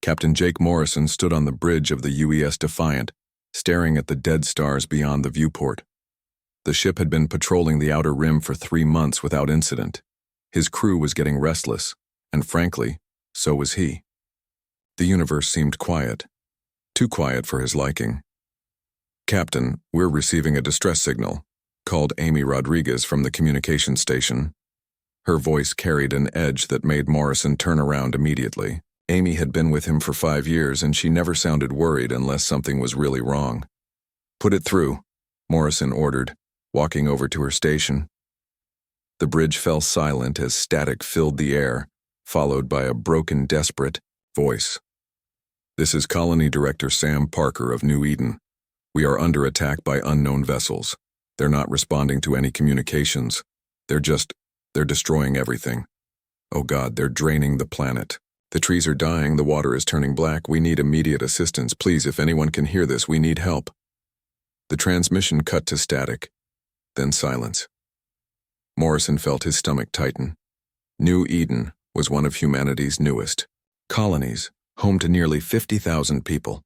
Captain Jake Morrison stood on the bridge of the UES Defiant, staring at the dead stars beyond the viewport. The ship had been patrolling the outer rim for 3 months without incident. His crew was getting restless, and frankly, so was he. The universe seemed quiet, too quiet for his liking. "Captain, we're receiving a distress signal," called Amy Rodriguez from the communications station. Her voice carried an edge that made Morrison turn around immediately. Amy had been with him for 5 years, and she never sounded worried unless something was really wrong. "Put it through," Morrison ordered, walking over to her station. The bridge fell silent as static filled the air, followed by a broken, desperate voice. "This is Colony Director Sam Parker of New Eden. We are under attack by unknown vessels. They're not responding to any communications. They're destroying everything. Oh God, they're draining the planet. The trees are dying, the water is turning black. We need immediate assistance. Please, if anyone can hear this, we need help." The transmission cut to static, then silence. Morrison felt his stomach tighten. New Eden was one of humanity's newest colonies, home to nearly 50,000 people.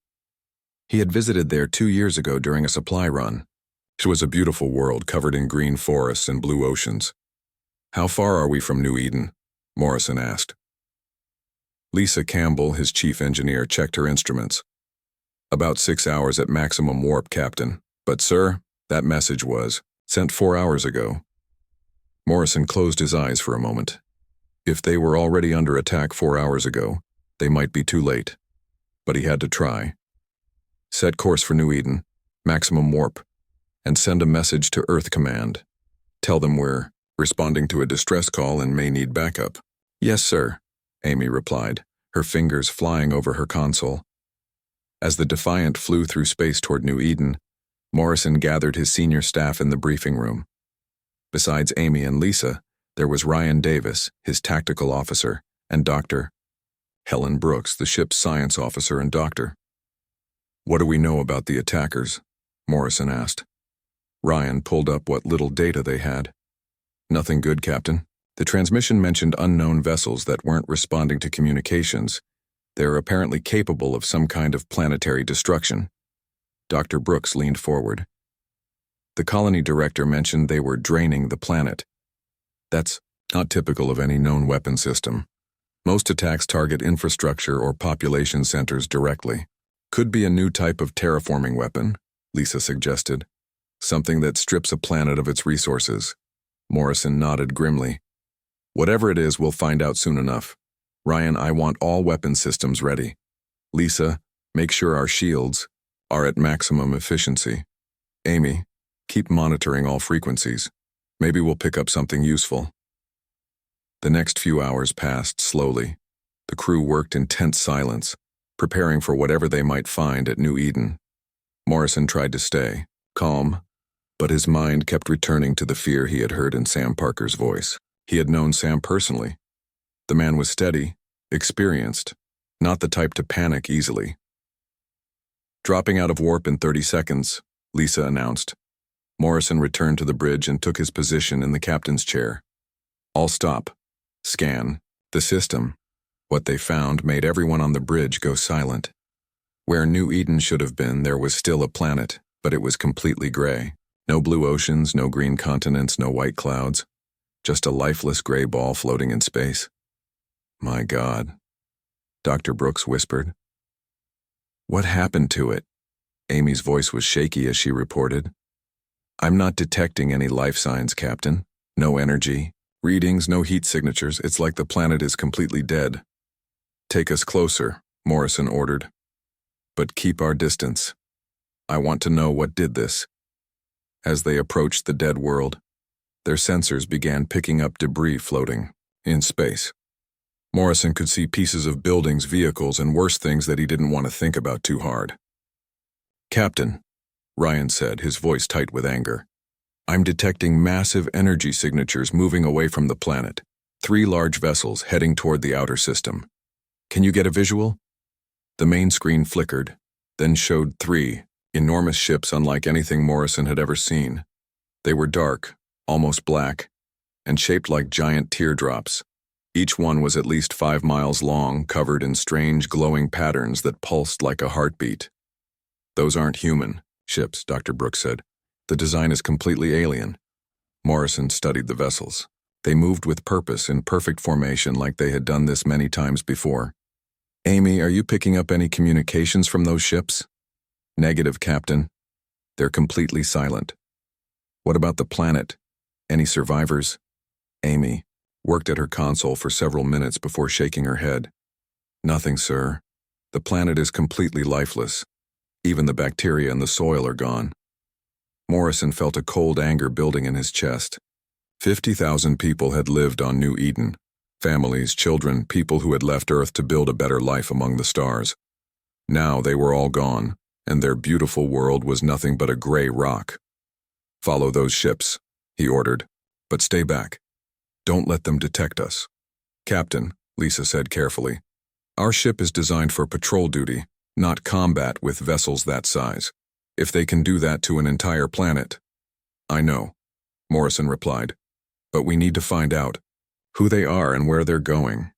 He had visited there 2 years ago during a supply run. It was a beautiful world covered in green forests and blue oceans. "How far are we from New Eden?" Morrison asked. Lisa Campbell, his chief engineer, checked her instruments. "About 6 hours at maximum warp, Captain. But sir, that message was sent 4 hours ago." Morrison closed his eyes for a moment. If they were already under attack 4 hours ago, they might be too late. But he had to try. "Set course for New Eden, maximum warp, and send a message to Earth Command. Tell them we're responding to a distress call and may need backup." "Yes, sir," Amy replied, her fingers flying over her console. As the Defiant flew through space toward New Eden, Morrison gathered his senior staff in the briefing room. Besides Amy and Lisa, there was Ryan Davis, his tactical officer, and Dr. Helen Brooks, the ship's science officer and doctor. "What do we know about the attackers?" Morrison asked. Ryan pulled up what little data they had. "Nothing good, Captain. The transmission mentioned unknown vessels that weren't responding to communications. They're apparently capable of some kind of planetary destruction." Dr. Brooks leaned forward. "The colony director mentioned they were draining the planet. That's not typical of any known weapon system. Most attacks target infrastructure or population centers directly. Could be a new type of terraforming weapon," Lisa suggested. "Something that strips a planet of its resources." Morrison nodded grimly. "Whatever it is, we'll find out soon enough. Ryan, I want all weapon systems ready. Lisa, make sure our shields are at maximum efficiency. Amy, keep monitoring all frequencies. Maybe we'll pick up something useful." The next few hours passed slowly. The crew worked in tense silence, preparing for whatever they might find at New Eden. Morrison tried to stay calm, but his mind kept returning to the fear he had heard in Sam Parker's voice. He had known Sam personally. The man was steady, experienced, not the type to panic easily. "Dropping out of warp in 30 seconds, Lisa announced. Morrison returned to the bridge and took his position in the captain's chair. "All stop. Scan the system." What they found made everyone on the bridge go silent. Where New Eden should have been, there was still a planet, but it was completely gray. No blue oceans, no green continents, no white clouds. Just a lifeless gray ball floating in space. "My God," Dr. Brooks whispered. "What happened to it?" Amy's voice was shaky as she reported. "I'm not detecting any life signs, Captain. No energy, readings, no heat signatures. It's like the planet is completely dead." "Take us closer," Morrison ordered. "But keep our distance. I want to know what did this." As they approached the dead world, their sensors began picking up debris floating in space. Morrison could see pieces of buildings, vehicles, and worse things that he didn't want to think about too hard. "Captain," Ryan said, his voice tight with anger, "I'm detecting massive energy signatures moving away from the planet. 3 large vessels heading toward the outer system. Can you get a visual?" The main screen flickered, then showed 3 enormous ships unlike anything Morrison had ever seen. They were dark, almost black, and shaped like giant teardrops. Each one was at least 5 miles long, covered in strange glowing patterns that pulsed like a heartbeat. "Those aren't human ships," Dr. Brooks said. "The design is completely alien." Morrison studied the vessels. They moved with purpose, in perfect formation, like they had done this many times before. "Amy, are you picking up any communications from those ships?" "Negative, Captain. They're completely silent." "What about the planet? Any survivors?" Amy worked at her console for several minutes before shaking her head. "Nothing, sir. The planet is completely lifeless. Even the bacteria in the soil are gone." Morrison felt a cold anger building in his chest. 50,000 people had lived on New Eden. Families, children, people who had left Earth to build a better life among the stars. Now they were all gone, and their beautiful world was nothing but a gray rock. "Follow those ships," he ordered, "but stay back. Don't let them detect us." "Captain," Lisa said carefully, "our ship is designed for patrol duty, not combat with vessels that size. If they can do that to an entire planet—" "I know," Morrison replied, "but we need to find out who they are and where they're going.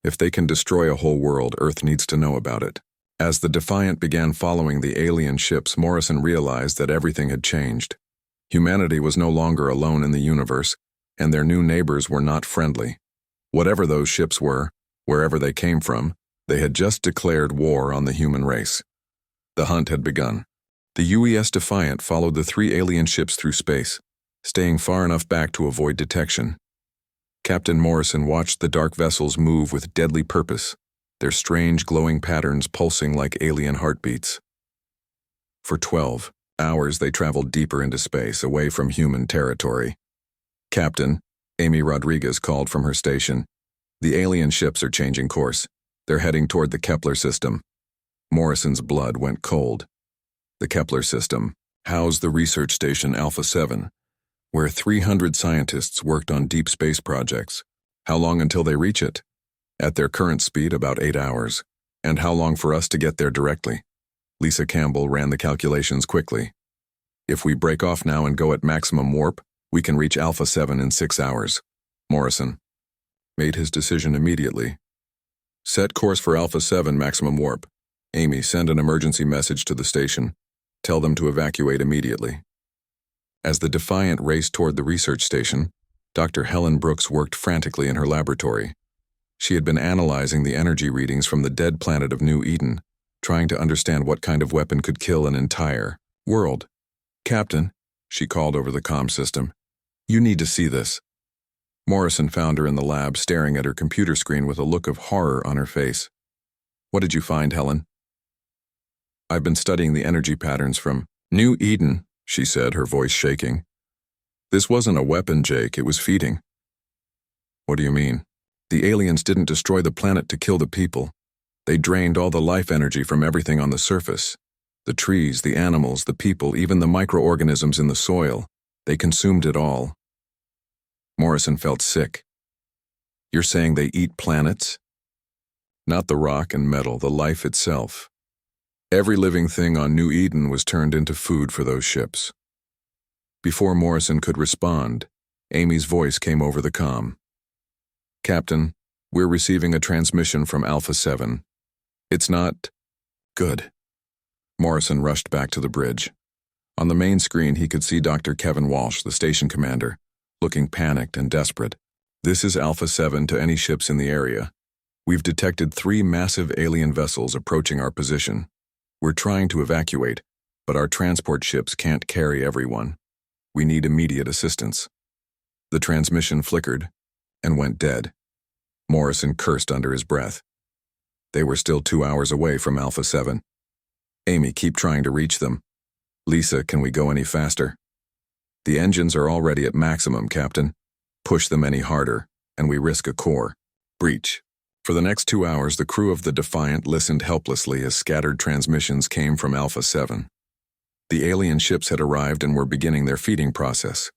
If they can destroy a whole world, Earth needs to know about it." As the Defiant began following the alien ships, Morrison realized that everything had changed. Humanity was no longer alone in the universe, and their new neighbors were not friendly. Whatever those ships were, wherever they came from, they had just declared war on the human race. The hunt had begun. The UES Defiant followed the 3 alien ships through space, staying far enough back to avoid detection. Captain Morrison watched the dark vessels move with deadly purpose, their strange glowing patterns pulsing like alien heartbeats. For 12 hours they traveled deeper into space, away from human territory. "Captain," Amy Rodriguez called from her station, "the alien ships are changing course. They're heading toward the Kepler system." Morrison's blood went cold. The Kepler system housed the research station Alpha 7, where 300 scientists worked on deep space projects. How long until they reach it? At their current speed, about 8 hours. And how long for us to get there directly? Lisa Campbell ran the calculations quickly. "If we break off now and go at maximum warp, we can reach Alpha 7 in 6 hours. Morrison made his decision immediately. "Set course for Alpha 7 maximum warp. Amy, send an emergency message to the station. Tell them to evacuate immediately." As the Defiant raced toward the research station, Dr. Helen Brooks worked frantically in her laboratory. She had been analyzing the energy readings from the dead planet of New Eden, trying to understand what kind of weapon could kill an entire world. "Captain," she called over the comm system, "you need to see this." Morrison found her in the lab, staring at her computer screen with a look of horror on her face. "What did you find, Helen?" "I've been studying the energy patterns from New Eden," she said, her voice shaking. "This wasn't a weapon, Jake, it was feeding." "What do you mean?" "The aliens didn't destroy the planet to kill the people. They drained all the life energy from everything on the surface. The trees, the animals, the people, even the microorganisms in the soil. They consumed it all." Morrison felt sick. "You're saying they eat planets?" "Not the rock and metal, the life itself. Every living thing on New Eden was turned into food for those ships." Before Morrison could respond, Amy's voice came over the comm. "Captain, we're receiving a transmission from Alpha 7. It's not good." Morrison rushed back to the bridge. On the main screen, he could see Dr. Kevin Walsh, the station commander, looking panicked and desperate. "This is Alpha 7 to any ships in the area. We've detected 3 massive alien vessels approaching our position. We're trying to evacuate, but our transport ships can't carry everyone. We need immediate assistance." The transmission flickered and went dead. Morrison cursed under his breath. They were still 2 hours away from Alpha 7. "Amy, keep trying to reach them." "Lisa, can we go any faster?" "The engines are already at maximum, Captain. Push them any harder, and we risk a core breach." For the next 2 hours, the crew of the Defiant listened helplessly as scattered transmissions came from Alpha 7. The alien ships had arrived and were beginning their feeding process.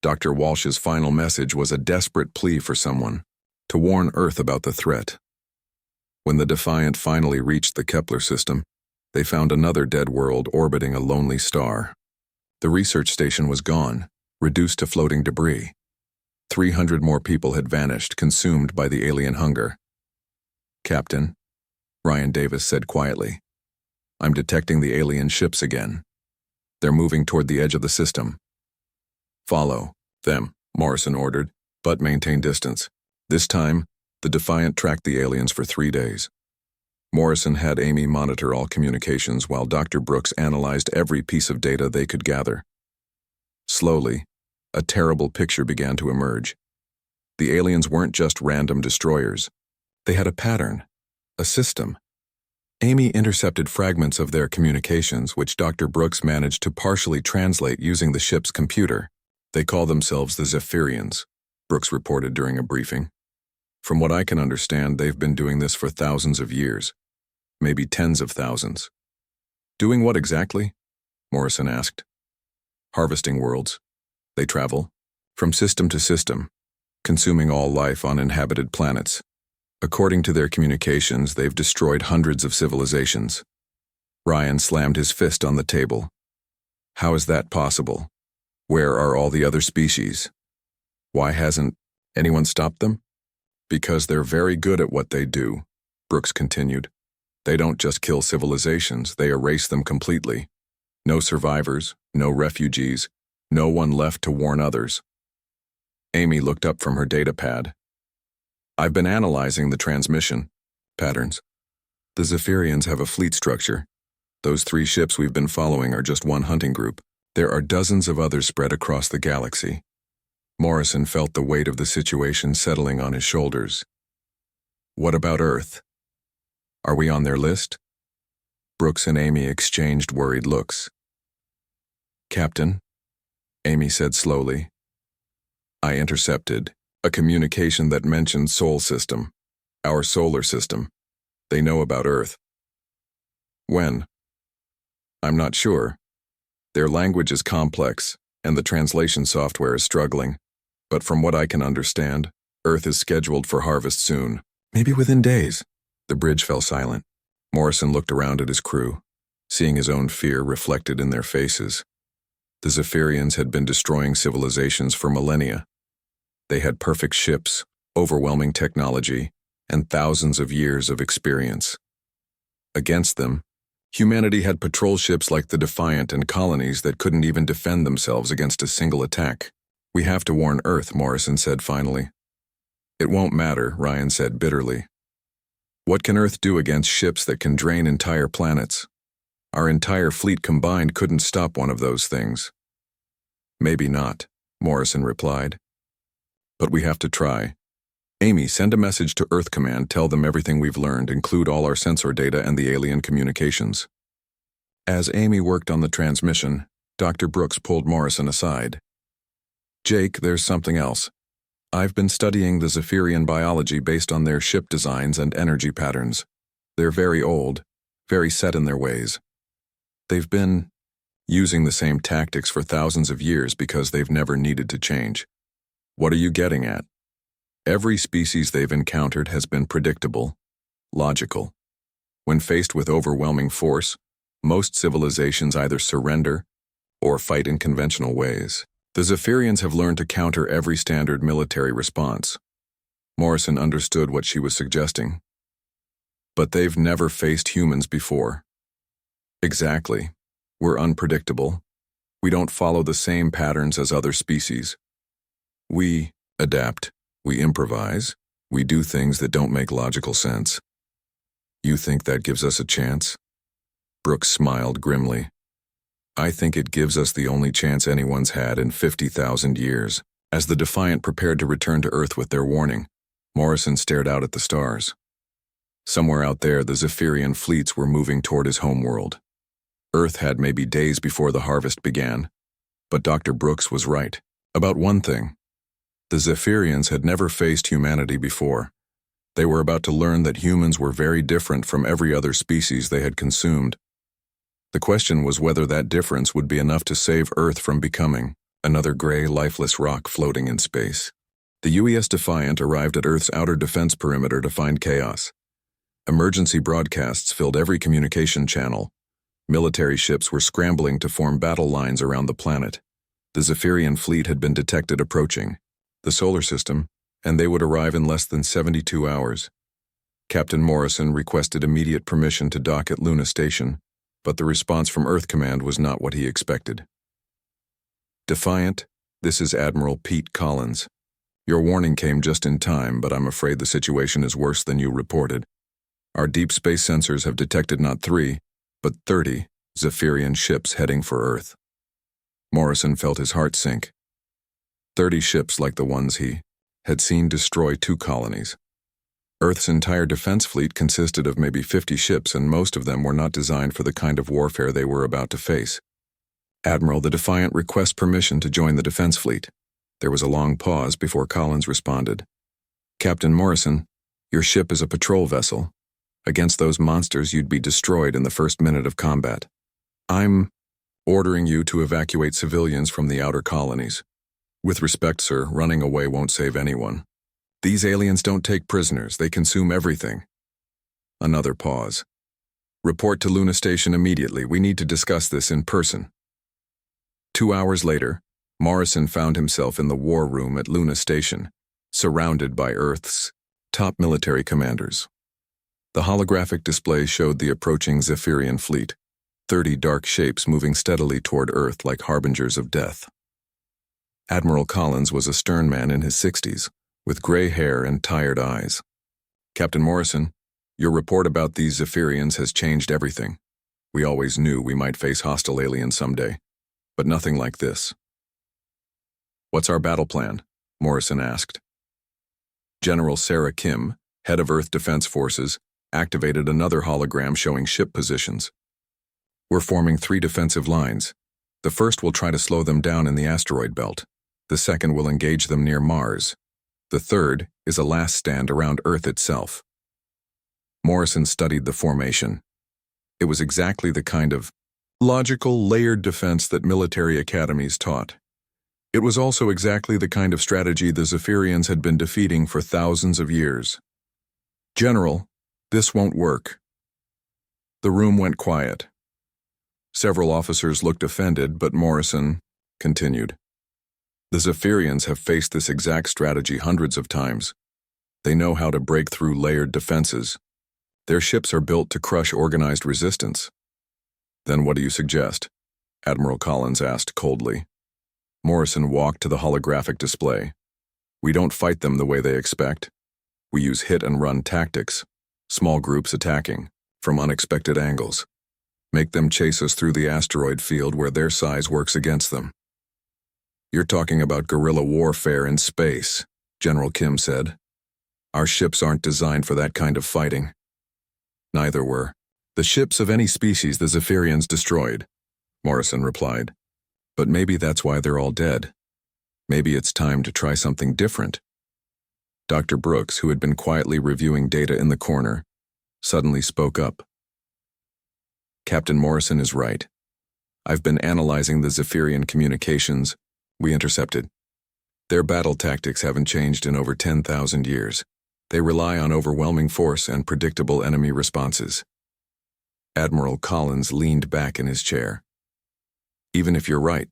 Dr. Walsh's final message was a desperate plea for someone to warn Earth about the threat. When the Defiant finally reached the Kepler system, they found another dead world orbiting a lonely star. The research station was gone, reduced to floating debris. 300 more people had vanished, consumed by the alien hunger. "Captain," Ryan Davis said quietly, "I'm detecting the alien ships again. They're moving toward the edge of the system." "Follow them," Morrison ordered, "but maintain distance." This time, the Defiant tracked the aliens for 3 days. Morrison had Amy monitor all communications while Dr. Brooks analyzed every piece of data they could gather. Slowly, a terrible picture began to emerge. The aliens weren't just random destroyers. They had a pattern, a system. Amy intercepted fragments of their communications, which Dr. Brooks managed to partially translate using the ship's computer. "They call themselves the Zephyrians," Brooks reported during a briefing. "From what I can understand, they've been doing this for thousands of years, maybe tens of thousands." "Doing what exactly?" Morrison asked. "Harvesting worlds. They travel from system to system, consuming all life on inhabited planets. According to their communications, they've destroyed hundreds of civilizations." Ryan slammed his fist on the table. "How is that possible? Where are all the other species? Why hasn't anyone stopped them?" "Because they're very good at what they do," Brooks continued. "They don't just kill civilizations, they erase them completely. No survivors, no refugees, no one left to warn others." Amy looked up from her data pad. "I've been analyzing the transmission patterns. The Zephyrians have a fleet structure. Those 3 ships we've been following are just one hunting group. There are dozens of others spread across the galaxy." Morrison felt the weight of the situation settling on his shoulders. "What about Earth? Are we on their list?" Brooks and Amy exchanged worried looks. "Captain," Amy said slowly, "I intercepted a communication that mentioned Sol System, our solar system. They know about Earth." "When?" "I'm not sure. Their language is complex, and the translation software is struggling. But from what I can understand, Earth is scheduled for harvest soon. Maybe within days." The bridge fell silent. Morrison looked around at his crew, seeing his own fear reflected in their faces. The Zephyrians had been destroying civilizations for millennia. They had perfect ships, overwhelming technology, and thousands of years of experience. Against them, humanity had patrol ships like the Defiant and colonies that couldn't even defend themselves against a single attack. "We have to warn Earth," Morrison said finally. "It won't matter," Ryan said bitterly. "What can Earth do against ships that can drain entire planets? Our entire fleet combined couldn't stop one of those things." "Maybe not," Morrison replied. "But we have to try. Amy, send a message to Earth Command, tell them everything we've learned, include all our sensor data and the alien communications." As Amy worked on the transmission, Dr. Brooks pulled Morrison aside. "Jake, there's something else. I've been studying the Zephyrian biology based on their ship designs and energy patterns. They're very old, very set in their ways. They've been using the same tactics for thousands of years because they've never needed to change." "What are you getting at?" "Every species they've encountered has been predictable, logical. When faced with overwhelming force, most civilizations either surrender or fight in conventional ways. The Zephyrians have learned to counter every standard military response." Morrison understood what she was suggesting. "But they've never faced humans before." "Exactly. We're unpredictable. We don't follow the same patterns as other species. We adapt. We improvise. We do things that don't make logical sense. You think that gives us a chance?" Brooks smiled grimly. "I think it gives us the only chance anyone's had in 50,000 years." As the Defiant prepared to return to Earth with their warning, Morrison stared out at the stars. Somewhere out there, the Zephyrian fleets were moving toward his homeworld. Earth had maybe days before the harvest began, but Dr. Brooks was right about one thing. The Zephyrians had never faced humanity before. They were about to learn that humans were very different from every other species they had consumed. The question was whether that difference would be enough to save Earth from becoming another gray, lifeless rock floating in space. The UES Defiant arrived at Earth's outer defense perimeter to find chaos. Emergency broadcasts filled every communication channel. Military ships were scrambling to form battle lines around the planet. The Zephyrian fleet had been detected approaching. the solar system, and they would arrive in less than 72 hours. Captain Morrison requested immediate permission to dock at Luna Station, but the response from Earth Command was not what he expected. Defiant, this is Admiral Pete Collins. Your warning came just in time, but I'm afraid the situation is worse than you reported. Our deep space sensors have detected not 3, but 30 Zephyrian ships heading for Earth. Morrison felt his heart sink. 30 ships like the ones he had seen destroy 2 colonies. Earth's entire defense fleet consisted of maybe 50 ships, and most of them were not designed for the kind of warfare they were about to face. Admiral, the Defiant requests permission to join the defense fleet. There was a long pause before Collins responded. Captain Morrison, your ship is a patrol vessel. Against those monsters, you'd be destroyed in the first minute of combat. I'm ordering you to evacuate civilians from the outer colonies. With respect, sir, running away won't save anyone. These aliens don't take prisoners, they consume everything. Another pause. Report to Luna Station immediately. We need to discuss this in person. 2 hours later, Morrison found himself in the war room at Luna Station, surrounded by Earth's top military commanders. The holographic display showed the approaching Zephyrian fleet, 30 dark shapes moving steadily toward Earth like harbingers of death. Admiral Collins was a stern man in his 60s, with gray hair and tired eyes. Captain Morrison, your report about these Zephyrians has changed everything. We always knew we might face hostile aliens someday, but nothing like this. What's our battle plan? Morrison asked. General Sarah Kim, head of Earth Defense Forces, activated another hologram showing ship positions. We're forming 3 defensive lines. The first will try to slow them down in the asteroid belt. The second will engage them near Mars. The third is a last stand around Earth itself. Morrison studied the formation. It was exactly the kind of logical, layered defense that military academies taught. It was also exactly the kind of strategy the Zephyrians had been defeating for thousands of years. General, this won't work. The room went quiet. Several officers looked offended, but Morrison continued. The Zephyrians have faced this exact strategy hundreds of times. They know how to break through layered defenses. Their ships are built to crush organized resistance. Then what do you suggest? Admiral Collins asked coldly. Morrison walked to the holographic display. We don't fight them the way they expect. We use hit-and-run tactics, small groups attacking, from unexpected angles. Make them chase us through the asteroid field where their size works against them. You're talking about guerrilla warfare in space, General Kim said. Our ships aren't designed for that kind of fighting. Neither were the ships of any species the Zephyrians destroyed, Morrison replied. But maybe that's why they're all dead. Maybe it's time to try something different. Dr. Brooks, who had been quietly reviewing data in the corner, suddenly spoke up. Captain Morrison is right. I've been analyzing the Zephyrian communications we intercepted. Their battle tactics haven't changed in over 10,000 years. They rely on overwhelming force and predictable enemy responses. Admiral Collins leaned back in his chair. Even if you're right,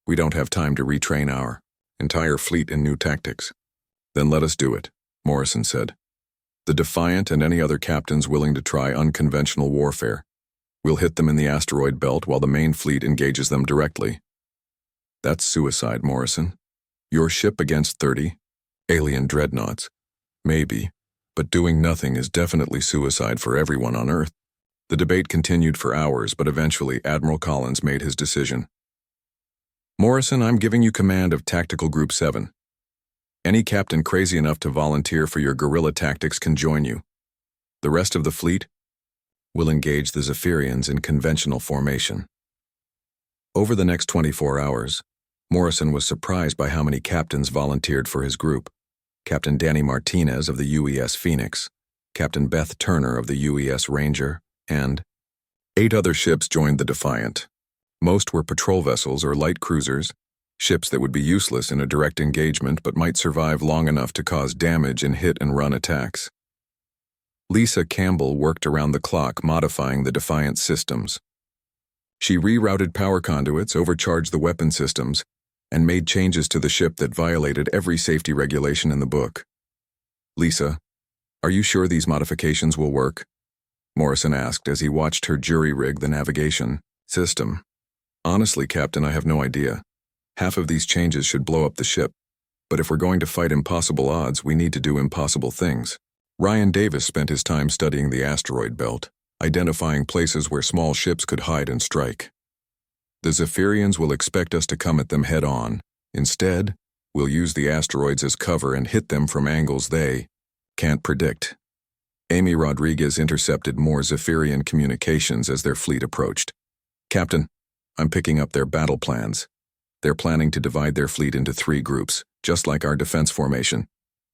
we don't have time to retrain our entire fleet in new tactics. Then let us do it, Morrison said. The Defiant and any other captains willing to try unconventional warfare. We'll hit them in the asteroid belt while the main fleet engages them directly. That's suicide, Morrison. Your ship against 30 alien dreadnoughts. Maybe, but doing nothing is definitely suicide for everyone on Earth. The debate continued for hours, but eventually Admiral Collins made his decision. Morrison, I'm giving you command of Tactical Group 7. Any captain crazy enough to volunteer for your guerrilla tactics can join you. The rest of the fleet will engage the Zephyrians in conventional formation. Over the next 24 hours, Morrison was surprised by how many captains volunteered for his group. Captain Danny Martinez of the UES Phoenix, Captain Beth Turner of the UES Ranger, and 8 other ships joined the Defiant. Most were patrol vessels or light cruisers, ships that would be useless in a direct engagement but might survive long enough to cause damage in hit-and-run attacks. Lisa Campbell worked around the clock modifying the Defiant systems. She rerouted power conduits, overcharged the weapon systems, and made changes to the ship that violated every safety regulation in the book. "Lisa, are you sure these modifications will work?" Morrison asked as he watched her jury-rig the navigation system. "Honestly, Captain, I have no idea. Half of these changes should blow up the ship. But if we're going to fight impossible odds, we need to do impossible things." Ryan Davis spent his time studying the asteroid belt, identifying places where small ships could hide and strike. "The Zephyrians will expect us to come at them head-on. Instead, we'll use the asteroids as cover and hit them from angles they can't predict." Amy Rodriguez intercepted more Zephyrian communications as their fleet approached. "Captain, I'm picking up their battle plans. They're planning to divide their fleet into 3 groups, just like our defense formation.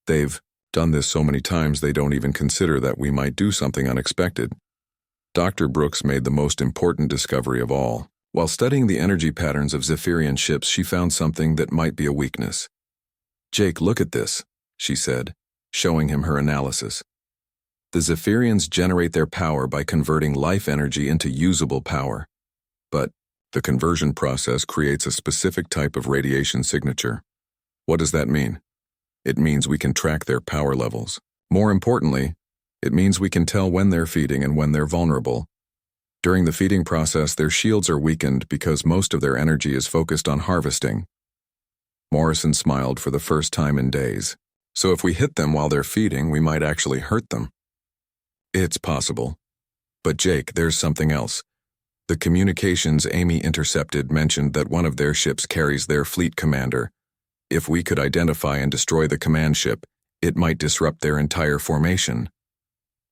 They've done this so many times they don't even consider that we might do something unexpected." Dr. Brooks made the most important discovery of all. While studying the energy patterns of Zephyrian ships, she found something that might be a weakness. "Jake, look at this," she said, showing him her analysis. "The Zephyrians generate their power by converting life energy into usable power. But the conversion process creates a specific type of radiation signature. What does that mean? It means we can track their power levels. More importantly, it means we can tell when they're feeding and when they're vulnerable. During the feeding process, their shields are weakened because most of their energy is focused on harvesting." Morrison smiled for the first time in days. "So if we hit them while they're feeding, we might actually hurt them." "It's possible. But Jake, there's something else. The communications Amy intercepted mentioned that one of their ships carries their fleet commander. If we could identify and destroy the command ship, it might disrupt their entire formation."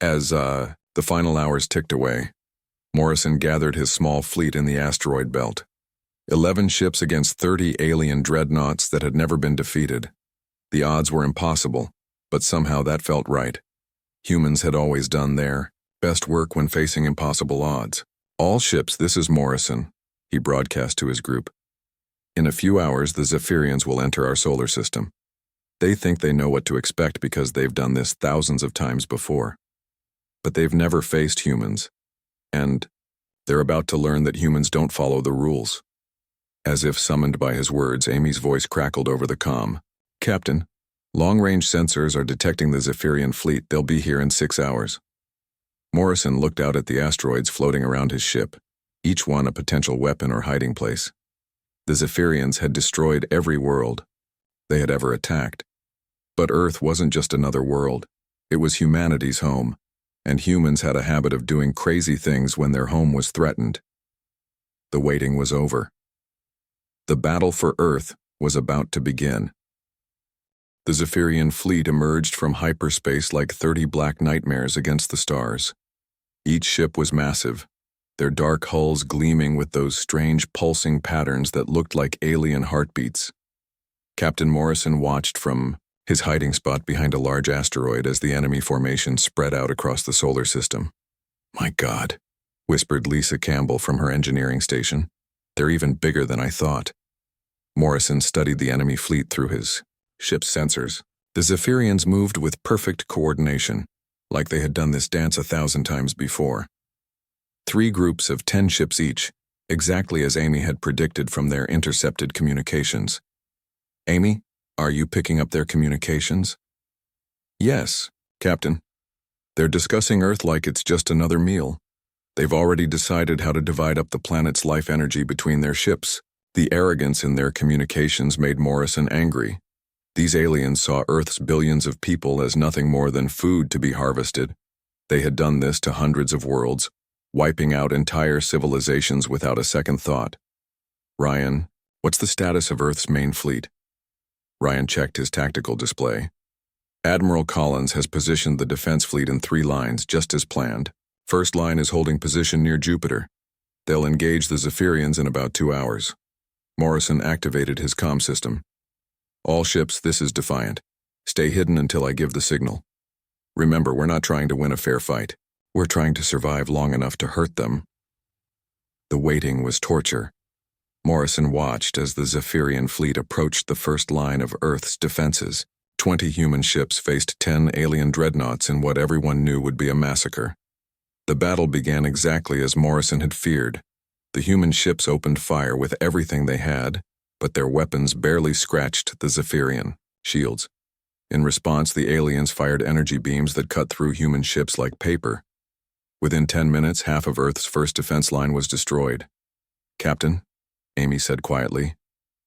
As the final hours ticked away, Morrison gathered his small fleet in the asteroid belt. 11 ships against 30 alien dreadnoughts that had never been defeated. The odds were impossible, but somehow that felt right. Humans had always done their best work when facing impossible odds. "All ships, this is Morrison," he broadcast to his group. "In a few hours, the Zephyrians will enter our solar system. They think they know what to expect because they've done this thousands of times before. But they've never faced humans. And they're about to learn that humans don't follow the rules." As if summoned by his words, Amy's voice crackled over the comm. "Captain, long-range sensors are detecting the Zephyrian fleet. They'll be here in 6 hours." Morrison looked out at the asteroids floating around his ship, each one a potential weapon or hiding place. The Zephyrians had destroyed every world they had ever attacked. But Earth wasn't just another world. It was humanity's home. And humans had a habit of doing crazy things when their home was threatened. The waiting was over. The battle for Earth was about to begin. The Zephyrian fleet emerged from hyperspace like 30 black nightmares against the stars. Each ship was massive, their dark hulls gleaming with those strange pulsing patterns that looked like alien heartbeats. Captain Morrison watched from his hiding spot behind a large asteroid as the enemy formation spread out across the solar system. "My God," whispered Lisa Campbell from her engineering station. "They're even bigger than I thought." Morrison studied the enemy fleet through his ship's sensors. The Zephyrians moved with perfect coordination, like they had done this dance 1,000 times before. 3 groups of 10 ships each, exactly as Amy had predicted from their intercepted communications. "Amy, are you picking up their communications?" "Yes, Captain. They're discussing Earth like it's just another meal. They've already decided how to divide up the planet's life energy between their ships." The arrogance in their communications made Morrison angry. These aliens saw Earth's billions of people as nothing more than food to be harvested. They had done this to hundreds of worlds, wiping out entire civilizations without a second thought. "Ryan, what's the status of Earth's main fleet?" Ryan checked his tactical display. "Admiral Collins has positioned the defense fleet in 3 lines, just as planned. First line is holding position near Jupiter. They'll engage the Zephyrians in about 2 hours. Morrison activated his comm system. "All ships, this is Defiant. Stay hidden until I give the signal. Remember, we're not trying to win a fair fight. We're trying to survive long enough to hurt them." The waiting was torture. Morrison watched as the Zephyrian fleet approached the first line of Earth's defenses. 20 human ships faced 10 alien dreadnoughts in what everyone knew would be a massacre. The battle began exactly as Morrison had feared. The human ships opened fire with everything they had, but their weapons barely scratched the Zephyrian shields. In response, the aliens fired energy beams that cut through human ships like paper. Within 10 minutes, half of Earth's first defense line was destroyed. "Captain," Amy said quietly,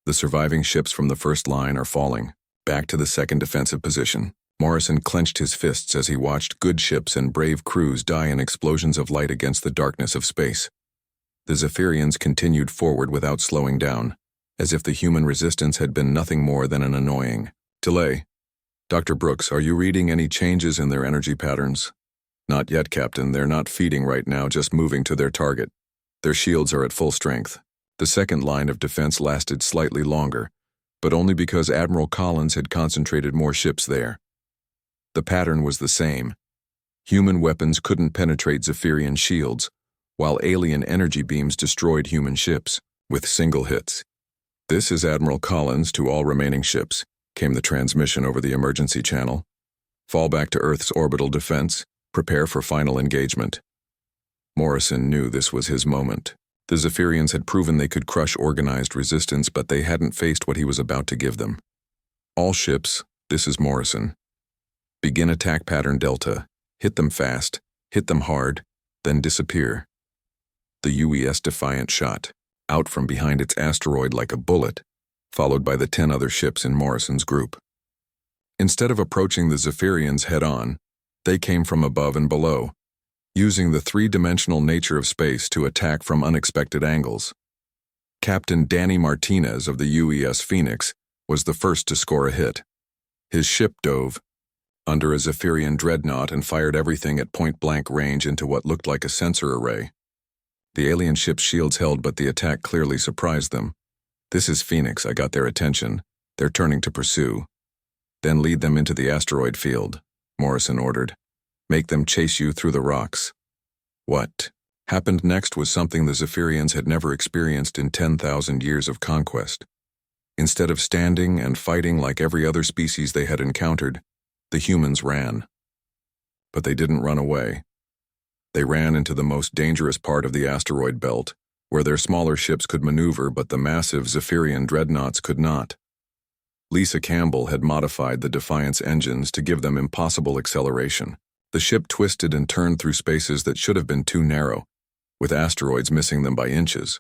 "the surviving ships from the first line are falling, back to the second defensive position." Morrison clenched his fists as he watched good ships and brave crews die in explosions of light against the darkness of space. The Zephyrians continued forward without slowing down, as if the human resistance had been nothing more than an annoying delay. "Dr. Brooks, are you reading any changes in their energy patterns?" "Not yet, Captain. They're not feeding right now, just moving to their target. Their shields are at full strength." The second line of defense lasted slightly longer, but only because Admiral Collins had concentrated more ships there. The pattern was the same. Human weapons couldn't penetrate Zephyrian shields, while alien energy beams destroyed human ships with single hits. "This is Admiral Collins to all remaining ships," came the transmission over the emergency channel. "Fall back to Earth's orbital defense. Prepare for final engagement." Morrison knew this was his moment. The Zephyrians had proven they could crush organized resistance, but they hadn't faced what he was about to give them. "All ships, this is Morrison. Begin attack pattern Delta. Hit them fast, hit them hard, then disappear." The UES Defiant shot out from behind its asteroid like a bullet, followed by the 10 other ships in Morrison's group. Instead of approaching the Zephyrians head-on, they came from above and below, using the three-dimensional nature of space to attack from unexpected angles. Captain Danny Martinez of the UES Phoenix was the first to score a hit. His ship dove under a Zephyrian dreadnought and fired everything at point-blank range into what looked like a sensor array. The alien ship's shields held, but the attack clearly surprised them. "This is Phoenix, I got their attention. They're turning to pursue." "Then lead them into the asteroid field," Morrison ordered. "Make them chase you through the rocks." What happened next was something the Zephyrians had never experienced in 10,000 years of conquest. Instead of standing and fighting like every other species they had encountered, the humans ran. But they didn't run away. They ran into the most dangerous part of the asteroid belt, where their smaller ships could maneuver but the massive Zephyrian dreadnoughts could not. Lisa Campbell had modified the Defiant's engines to give them impossible acceleration. The ship twisted and turned through spaces that should have been too narrow, with asteroids missing them by inches.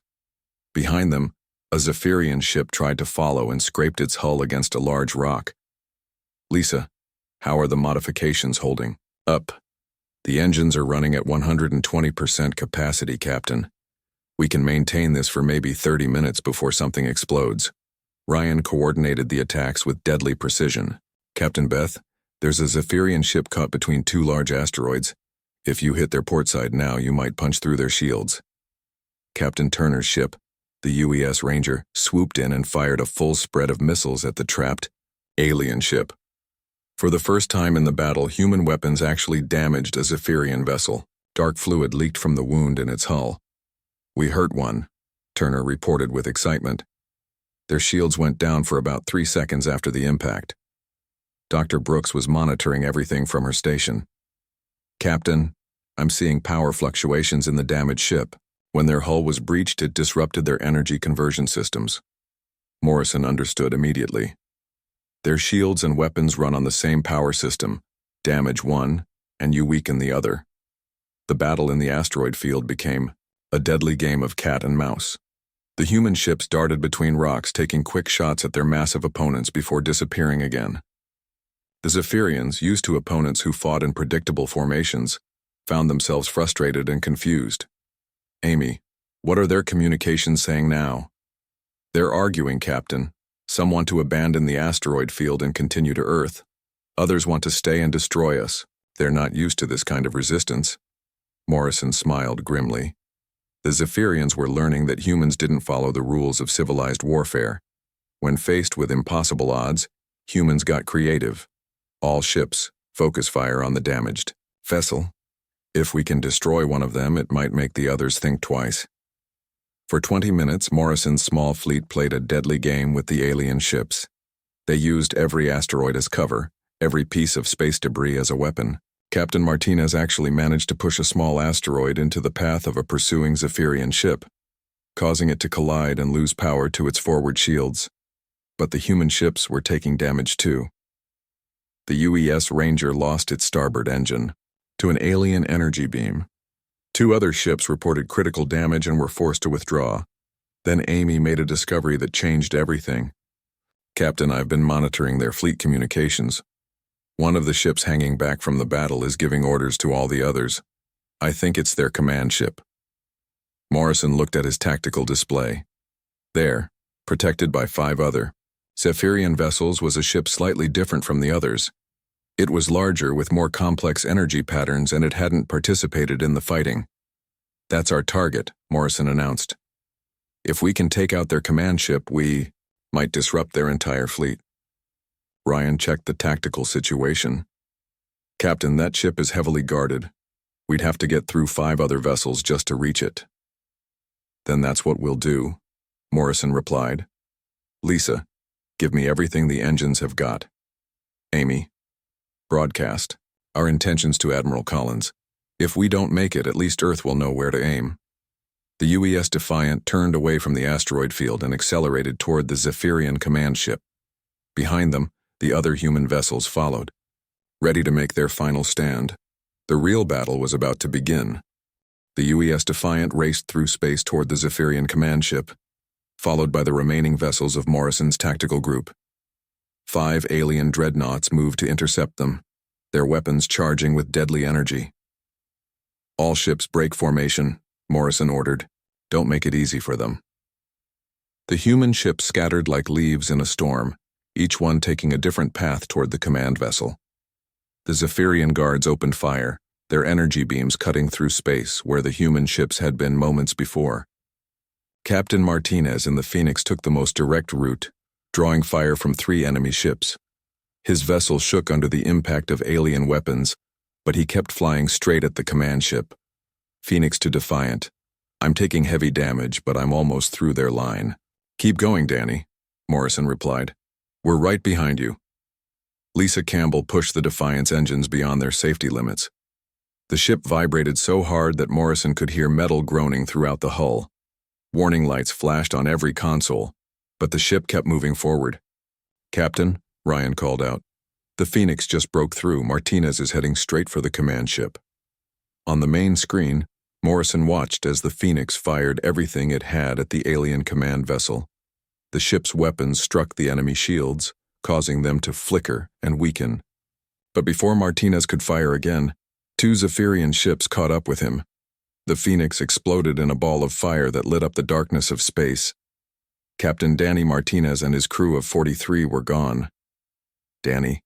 Behind them, a Zephyrian ship tried to follow and scraped its hull against a large rock. "Lisa, how are the modifications holding up?" "The engines are running at 120% capacity, Captain. We can maintain this for maybe 30 minutes before something explodes." Ryan coordinated the attacks with deadly precision. "Captain Beth, there's a Zephyrian ship caught between two large asteroids. If you hit their port side now, you might punch through their shields." Captain Turner's ship, the UES Ranger, swooped in and fired a full spread of missiles at the trapped alien ship. For the first time in the battle, human weapons actually damaged a Zephyrian vessel. Dark fluid leaked from the wound in its hull. "We hurt one," Turner reported with excitement. Their shields went down for about 3 seconds after the impact. Dr. Brooks was monitoring everything from her station. "Captain, I'm seeing power fluctuations in the damaged ship. When their hull was breached, it disrupted their energy conversion systems." Morrison understood immediately. "Their shields and weapons run on the same power system. Damage one, and you weaken the other." The battle in the asteroid field became a deadly game of cat and mouse. The human ships darted between rocks, taking quick shots at their massive opponents before disappearing again. The Zephyrians, used to opponents who fought in predictable formations, found themselves frustrated and confused. "Amy, what are their communications saying now?" "They're arguing, Captain. Some want to abandon the asteroid field and continue to Earth. Others want to stay and destroy us. They're not used to this kind of resistance." Morrison smiled grimly. The Zephyrians were learning that humans didn't follow the rules of civilized warfare. When faced with impossible odds, humans got creative. "All ships, focus fire on the damaged vessel. If we can destroy one of them, it might make the others think twice." For 20 minutes, Morrison's small fleet played a deadly game with the alien ships. They used every asteroid as cover, every piece of space debris as a weapon. Captain Martinez actually managed to push a small asteroid into the path of a pursuing Zephyrian ship. causing it to collide and lose power to its forward shields. But the human ships were taking damage too. The UES Ranger lost its starboard engine to an alien energy beam. 2 other ships reported critical damage and were forced to withdraw. Then Amy made a discovery that changed everything. "Captain, I've been monitoring their fleet communications. One of the ships hanging back from the battle is giving orders to all the others. I think it's their command ship." Morrison looked at his tactical display. There, protected by 5 other Zephyrian vessels, was a ship slightly different from the others. It was larger with more complex energy patterns and it hadn't participated in the fighting. "That's our target," Morrison announced. "If we can take out their command ship, we might disrupt their entire fleet." Ryan checked the tactical situation. "Captain, that ship is heavily guarded. We'd have to get through 5 other vessels just to reach it." "Then that's what we'll do," Morrison replied. "Lisa, give me everything the engines have got." "Amy, broadcast our intentions to Admiral Collins. If we don't make it, at least Earth will know where to aim." The UES Defiant turned away from the asteroid field and accelerated toward the Zephyrian command ship. Behind them, the other human vessels followed, ready to make their final stand. The real battle was about to begin. The UES Defiant raced through space toward the Zephyrian command ship, followed by the remaining vessels of Morrison's tactical group. 5 alien dreadnoughts moved to intercept them, their weapons charging with deadly energy. "All ships break formation," Morrison ordered. "Don't make it easy for them." The human ships scattered like leaves in a storm, each one taking a different path toward the command vessel. The Zephyrian guards opened fire, their energy beams cutting through space where the human ships had been moments before. Captain Martinez in the Phoenix took the most direct route, drawing fire from 3 enemy ships. His vessel shook under the impact of alien weapons, but he kept flying straight at the command ship. Phoenix to Defiant. "I'm taking heavy damage, but I'm almost through their line." "Keep going, Danny," Morrison replied. "We're right behind you." Lisa Campbell pushed the Defiant's engines beyond their safety limits. The ship vibrated so hard that Morrison could hear metal groaning throughout the hull. Warning lights flashed on every console, but the ship kept moving forward. "Captain," Ryan called out. "The Phoenix just broke through. Martinez is heading straight for the command ship." On the main screen, Morrison watched as the Phoenix fired everything it had at the alien command vessel. The ship's weapons struck the enemy shields, causing them to flicker and weaken. But before Martinez could fire again, 2 Zephyrian ships caught up with him. The Phoenix exploded in a ball of fire that lit up the darkness of space. Captain Danny Martinez and his crew of 43 were gone. "Danny,"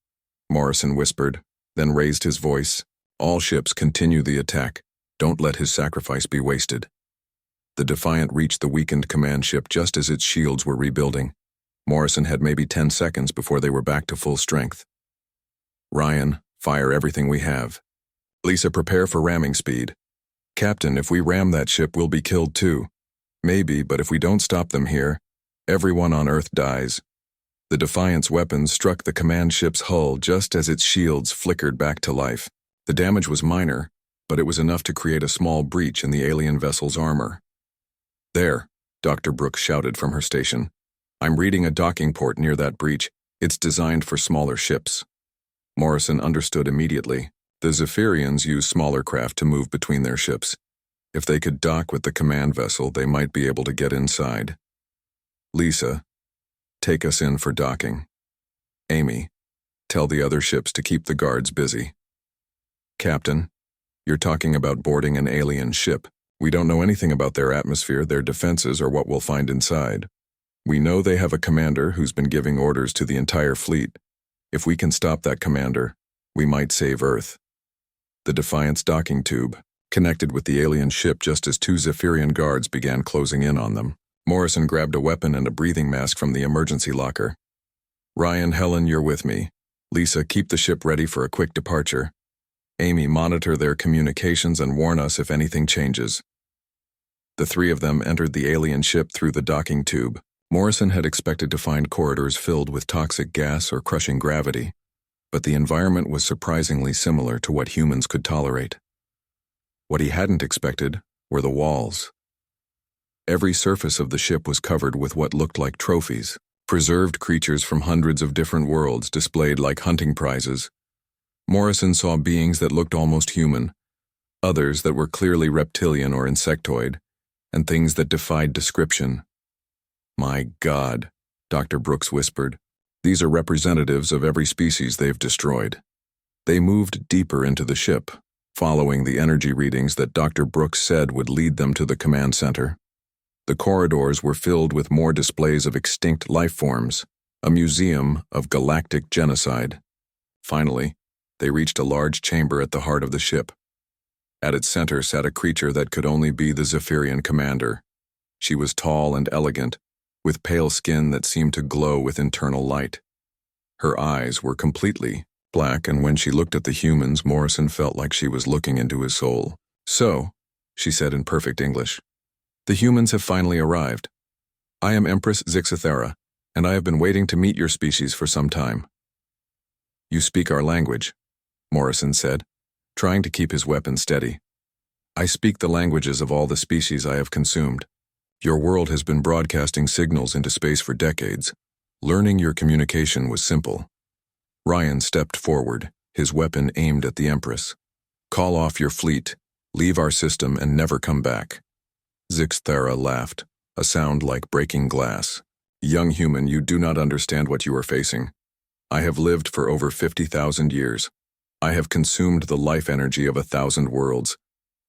Morrison whispered, then raised his voice. "All ships continue the attack. Don't let his sacrifice be wasted." The Defiant reached the weakened command ship just as its shields were rebuilding. Morrison had maybe 10 seconds before they were back to full strength. "Ryan, fire everything we have." "Lisa, prepare for ramming speed." "Captain, if we ram that ship, we'll be killed too." "Maybe, but if we don't stop them here, everyone on Earth dies." The Defiant's weapons struck the command ship's hull just as its shields flickered back to life. The damage was minor, but it was enough to create a small breach in the alien vessel's armor. "There," Dr. Brooks shouted from her station. "I'm reading a docking port near that breach. It's designed for smaller ships." Morrison understood immediately. The Zephyrians use smaller craft to move between their ships. If they could dock with the command vessel, they might be able to get inside. "Lisa, take us in for docking. Amy, tell the other ships to keep the guards busy." "Captain, you're talking about boarding an alien ship. We don't know anything about their atmosphere, their defenses, or what we'll find inside. We know they have a commander who's been giving orders to the entire fleet. If we can stop that commander, we might save Earth." The Defiant's docking tube connected with the alien ship just as 2 Zephyrian guards began closing in on them. Morrison grabbed a weapon and a breathing mask from the emergency locker. "Ryan, Helen, you're with me. Lisa, keep the ship ready for a quick departure. Amy, monitor their communications and warn us if anything changes." The 3 of them entered the alien ship through the docking tube. Morrison had expected to find corridors filled with toxic gas or crushing gravity, but the environment was surprisingly similar to what humans could tolerate. What he hadn't expected were the walls. Every surface of the ship was covered with what looked like trophies, preserved creatures from hundreds of different worlds displayed like hunting prizes. Morrison saw beings that looked almost human, others that were clearly reptilian or insectoid, and things that defied description. "My God," Dr. Brooks whispered. "These are representatives of every species they've destroyed." They moved deeper into the ship, following the energy readings that Dr. Brooks said would lead them to the command center. The corridors were filled with more displays of extinct life forms, a museum of galactic genocide. Finally, they reached a large chamber at the heart of the ship. At its center sat a creature that could only be the Zephyrian commander. She was tall and elegant, with pale skin that seemed to glow with internal light. Her eyes were completely black, and when she looked at the humans, Morrison felt like she was looking into his soul. "So," she said in perfect English, "the humans have finally arrived. I am Empress Zixithera, and I have been waiting to meet your species for some time." "You speak our language," Morrison said, trying to keep his weapon steady. "I speak the languages of all the species I have consumed. Your world has been broadcasting signals into space for decades. Learning your communication was simple." Ryan stepped forward, his weapon aimed at the Empress. "Call off your fleet, leave our system, and never come back." Zixithera laughed, a sound like breaking glass. "Young human, you do not understand what you are facing. I have lived for over 50,000 years. I have consumed the life energy of 1,000 worlds.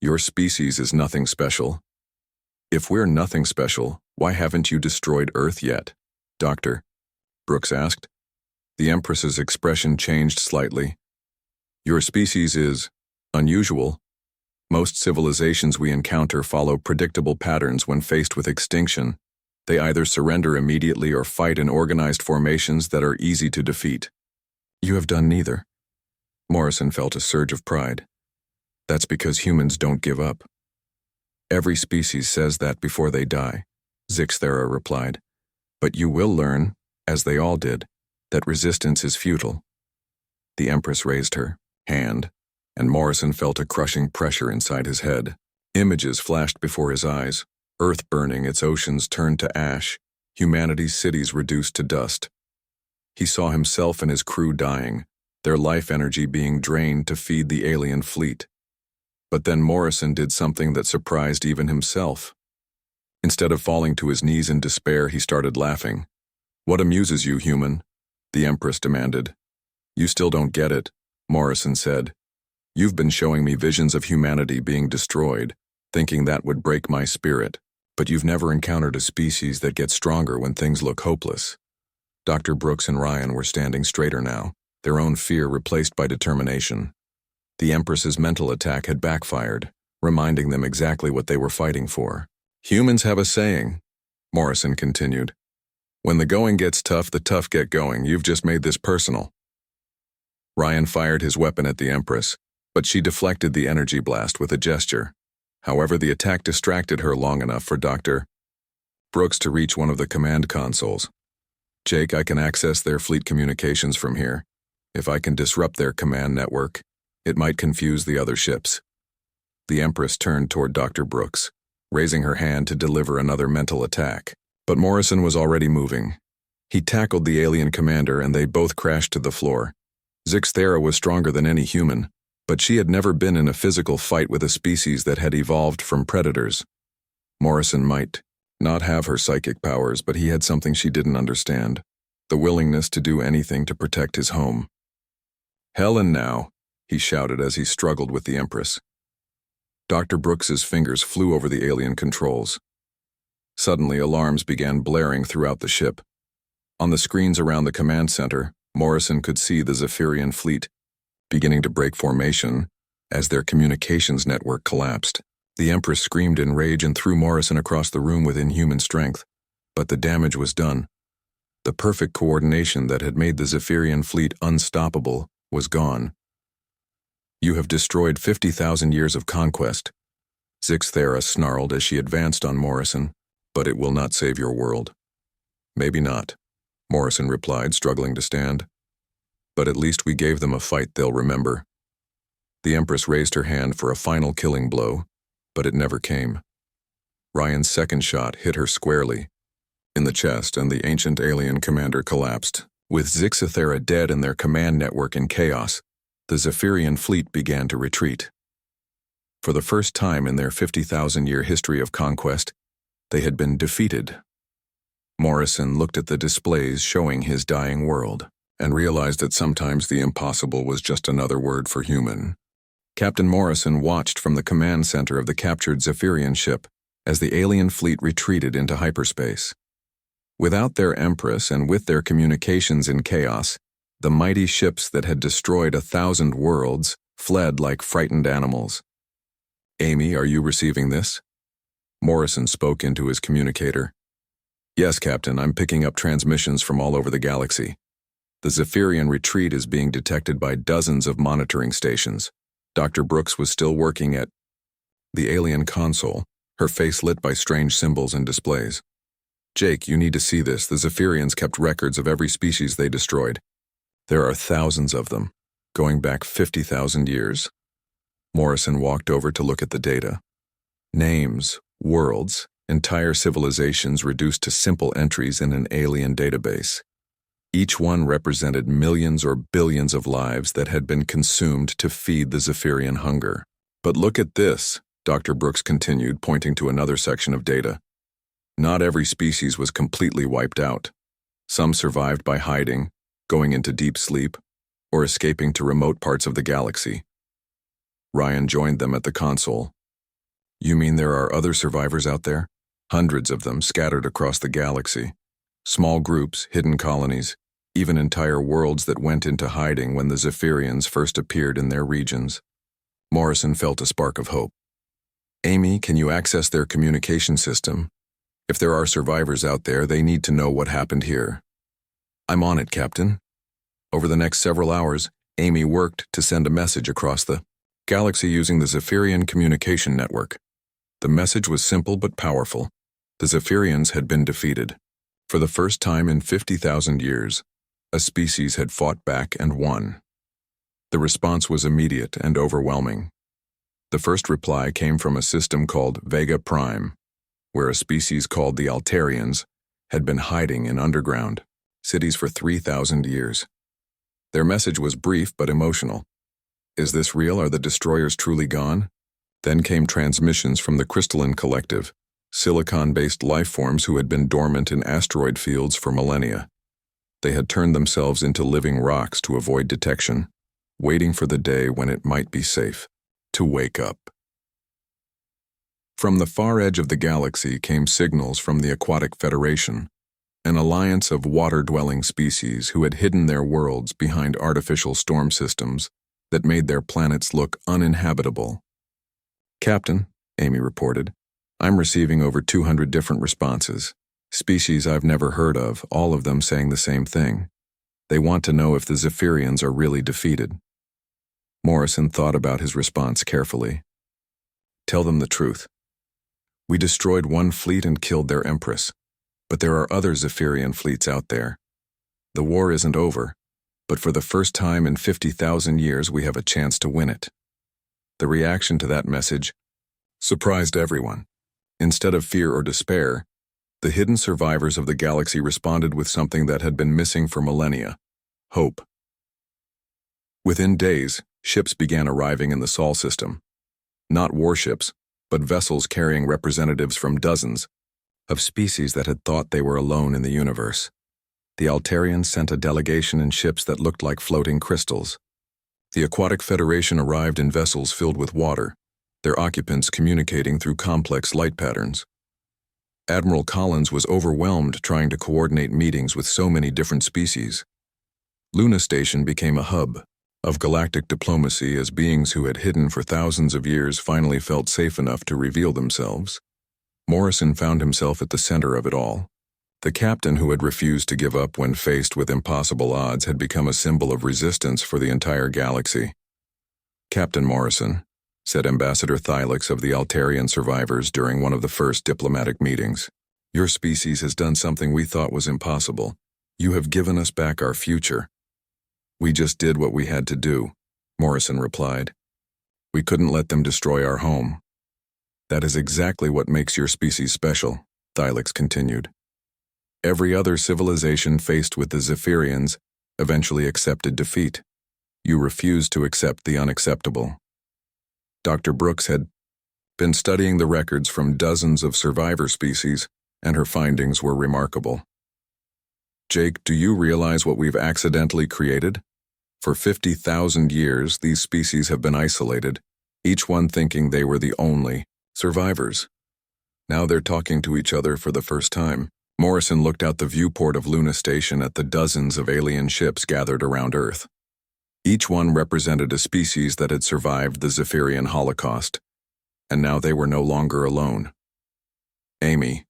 Your species is nothing special." "If we're nothing special, why haven't you destroyed Earth yet, Doctor?" Brooks asked. The Empress's expression changed slightly. "Your species is unusual. Most civilizations we encounter follow predictable patterns when faced with extinction. They either surrender immediately or fight in organized formations that are easy to defeat. You have done neither." Morrison felt a surge of pride. "That's because humans don't give up." "Every species says that before they die," Zixithera replied. "But you will learn, as they all did, that resistance is futile." The Empress raised her hand, and Morrison felt a crushing pressure inside his head. Images flashed before his eyes: Earth burning, its oceans turned to ash, humanity's cities reduced to dust. He saw himself and his crew dying, their life energy being drained to feed the alien fleet. But then Morrison did something that surprised even himself. Instead of falling to his knees in despair, he started laughing. "What amuses you, human?" the Empress demanded. "You still don't get it," Morrison said. "You've been showing me visions of humanity being destroyed, thinking that would break my spirit. But you've never encountered a species that gets stronger when things look hopeless." Dr. Brooks and Ryan were standing straighter now, their own fear replaced by determination. The Empress's mental attack had backfired, reminding them exactly what they were fighting for. "Humans have a saying," Morrison continued. "When the going gets tough, the tough get going. You've just made this personal." Ryan fired his weapon at the Empress, but she deflected the energy blast with a gesture. However, the attack distracted her long enough for Dr. Brooks to reach one of the command consoles. "Jake, I can access their fleet communications from here. If I can disrupt their command network, it might confuse the other ships." The Empress turned toward Dr. Brooks, raising her hand to deliver another mental attack. But Morrison was already moving. He tackled the alien commander and they both crashed to the floor. Zixithera was stronger than any human, but she had never been in a physical fight with a species that had evolved from predators. Morrison might not have her psychic powers, but he had something she didn't understand: the willingness to do anything to protect his home. "Helen now," he shouted as he struggled with the Empress. Dr. Brooks's fingers flew over the alien controls. Suddenly, alarms began blaring throughout the ship. On the screens around the command center, Morrison could see the Zephyrian fleet beginning to break formation as their communications network collapsed. The Empress screamed in rage and threw Morrison across the room with inhuman strength, but the damage was done. The perfect coordination that had made the Zephyrian fleet unstoppable was gone. "You have destroyed 50,000 years of conquest," Zixithera snarled as she advanced on Morrison. "But it will not save your world." "Maybe not," Morrison replied, struggling to stand. "But at least we gave them a fight they'll remember." The Empress raised her hand for a final killing blow, but it never came. Ryan's second shot hit her squarely in the chest, and the ancient alien commander collapsed. With Zixathera dead and their command network in chaos, the Zephyrian fleet began to retreat. For the first time in their 50,000-year history of conquest, they had been defeated. Morrison looked at the displays showing his dying world and realized that sometimes the impossible was just another word for human. Captain Morrison watched from the command center of the captured Zephyrian ship as the alien fleet retreated into hyperspace. Without their empress and with their communications in chaos, the mighty ships that had destroyed 1,000 worlds fled like frightened animals. "Amy, are you receiving this?" Morrison spoke into his communicator. "Yes, Captain, I'm picking up transmissions from all over the galaxy. The Zephyrian retreat is being detected by dozens of monitoring stations." Dr. Brooks was still working at the alien console, her face lit by strange symbols and displays. "Jake, you need to see this. The Zephyrians kept records of every species they destroyed. There are thousands of them, going back 50,000 years. Morrison walked over to look at the data. Names, worlds, entire civilizations reduced to simple entries in an alien database. Each one represented millions or billions of lives that had been consumed to feed the Zephyrian hunger. "But look at this," Dr. Brooks continued, pointing to another section of data. "Not every species was completely wiped out. Some survived by hiding, going into deep sleep, or escaping to remote parts of the galaxy." Ryan joined them at the console. "You mean there are other survivors out there? Hundreds of them scattered across the galaxy. Small groups, hidden colonies, even entire worlds that went into hiding when the Zephyrians first appeared in their regions." Morrison felt a spark of hope. "Amy, can you access their communication system? If there are survivors out there, they need to know what happened here." "I'm on it, Captain." Over the next several hours, Amy worked to send a message across the galaxy using the Zephyrian communication network. The message was simple but powerful. The Zephyrians had been defeated. For the first time in 50,000 years, a species had fought back and won. The response was immediate and overwhelming. The first reply came from a system called Vega Prime, where a species called the Altarians had been hiding in underground cities for 3,000 years. Their message was brief but emotional. "Is this real? Are the destroyers truly gone?" Then came transmissions from the Crystalline Collective, silicon-based life forms who had been dormant in asteroid fields for millennia. They had turned themselves into living rocks to avoid detection, waiting for the day when it might be safe to wake up. From the far edge of the galaxy came signals from the Aquatic Federation, an alliance of water-dwelling species who had hidden their worlds behind artificial storm systems that made their planets look uninhabitable. "Captain," Amy reported, "I'm receiving over 200 different responses. Species I've never heard of, all of them saying the same thing. They want to know if the Zephyrians are really defeated." Morrison thought about his response carefully. "Tell them the truth. We destroyed one fleet and killed their empress, but there are other Zephyrian fleets out there. The war isn't over, but for the first time in 50,000 years we have a chance to win it." The reaction to that message surprised everyone. Instead of fear or despair, the hidden survivors of the galaxy responded with something that had been missing for millennia: hope. Within days, ships began arriving in the Sol system. Not warships, but vessels carrying representatives from dozens of species that had thought they were alone in the universe. The Altarians sent a delegation in ships that looked like floating crystals. The Aquatic Federation arrived in vessels filled with water, their occupants communicating through complex light patterns. Admiral Collins was overwhelmed trying to coordinate meetings with so many different species. Luna Station became a hub of galactic diplomacy as beings who had hidden for thousands of years finally felt safe enough to reveal themselves. Morrison found himself at the center of it all. The captain who had refused to give up when faced with impossible odds had become a symbol of resistance for the entire galaxy. "Captain Morrison," said Ambassador Thylix of the Altarian survivors during one of the first diplomatic meetings, "your species has done something we thought was impossible. You have given us back our future." "We just did what we had to do," Morrison replied. "We couldn't let them destroy our home." That is exactly what makes your species special, Thylix continued. Every other civilization faced with the Zephyrians eventually accepted defeat. You refused to accept the unacceptable. Dr. Brooks had been studying the records from dozens of survivor species, and her findings were remarkable. Jake, do you realize what we've accidentally created? For 50,000 years, these species have been isolated, each one thinking they were the only survivors. Now they're talking to each other for the first time. Morrison looked out the viewport of Luna Station at the dozens of alien ships gathered around Earth. Each one represented a species that had survived the Zephyrian Holocaust, and now they were no longer alone. Amy,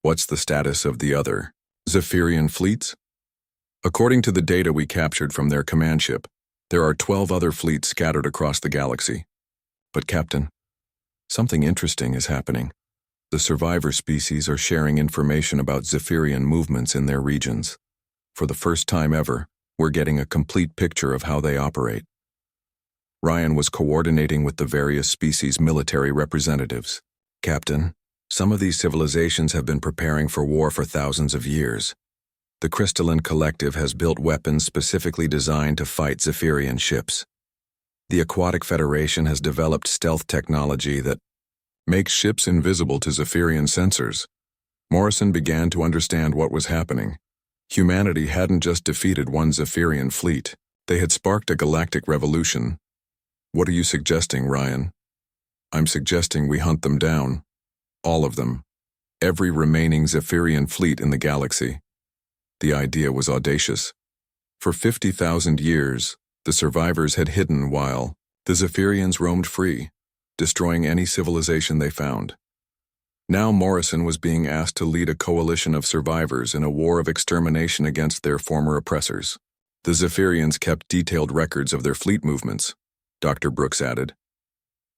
what's the status of the other Zephyrian fleets? According to the data we captured from their command ship, there are 12 other fleets scattered across the galaxy. But Captain, something interesting is happening. The survivor species are sharing information about Zephyrian movements in their regions. For the first time ever, we're getting a complete picture of how they operate. Ryan was coordinating with the various species' military representatives. Captain, some of these civilizations have been preparing for war for thousands of years. The Crystalline Collective has built weapons specifically designed to fight Zephyrian ships. The Aquatic Federation has developed stealth technology that makes ships invisible to Zephyrian sensors. Morrison began to understand what was happening. Humanity hadn't just defeated one Zephyrian fleet. They had sparked a galactic revolution. What are you suggesting, Ryan? I'm suggesting we hunt them down. All of them. Every remaining Zephyrian fleet in the galaxy. The idea was audacious. For 50,000 years, the survivors had hidden while the Zephyrians roamed free, destroying any civilization they found. Now Morrison was being asked to lead a coalition of survivors in a war of extermination against their former oppressors. The Zephyrians kept detailed records of their fleet movements, Dr. Brooks added.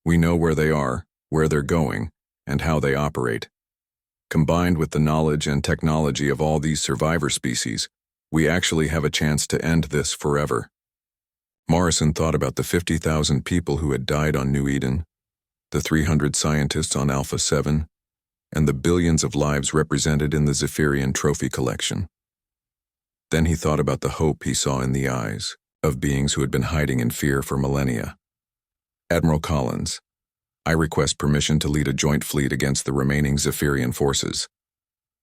We know where they are, where they're going, and how they operate. Combined with the knowledge and technology of all these survivor species, we actually have a chance to end this forever. Morrison thought about the 50,000 people who had died on New Eden, the 300 scientists on Alpha 7, and the billions of lives represented in the Zephyrian trophy collection. Then he thought about the hope he saw in the eyes of beings who had been hiding in fear for millennia. Admiral Collins, I request permission to lead a joint fleet against the remaining Zephyrian forces.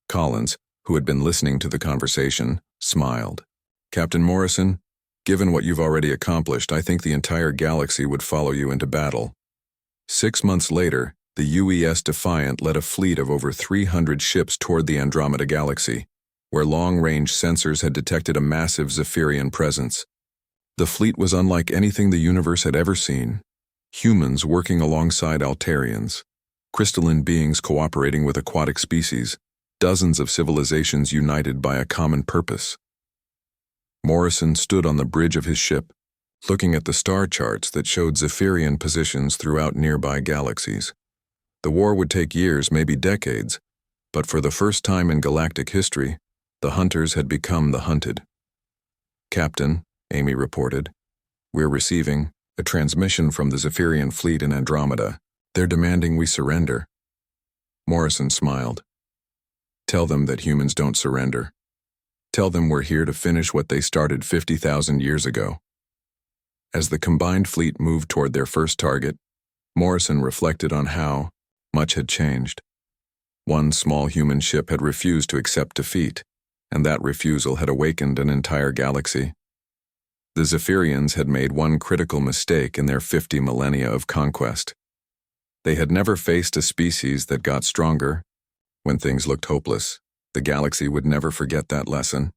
Collins, who had been listening to the conversation, smiled. Captain Morrison, given what you've already accomplished, I think the entire galaxy would follow you into battle. 6 months later, the UES Defiant led a fleet of over 300 ships toward the Andromeda Galaxy, where long-range sensors had detected a massive Zephyrian presence. The fleet was unlike anything the universe had ever seen. Humans working alongside Altarians, crystalline beings cooperating with aquatic species, dozens of civilizations united by a common purpose. Morrison stood on the bridge of his ship, looking at the star charts that showed Zephyrian positions throughout nearby galaxies. The war would take years, maybe decades, but for the first time in galactic history, the hunters had become the hunted. Captain, Amy reported, we're receiving a transmission from the Zephyrian fleet in Andromeda. They're demanding we surrender. Morrison smiled. Tell them that humans don't surrender. Tell them we're here to finish what they started 50,000 years ago. As the combined fleet moved toward their first target, Morrison reflected on how much had changed. One small human ship had refused to accept defeat, and that refusal had awakened an entire galaxy. The Zephyrians had made one critical mistake in their 50 millennia of conquest. They had never faced a species that got stronger. When things looked hopeless, the galaxy would never forget that lesson.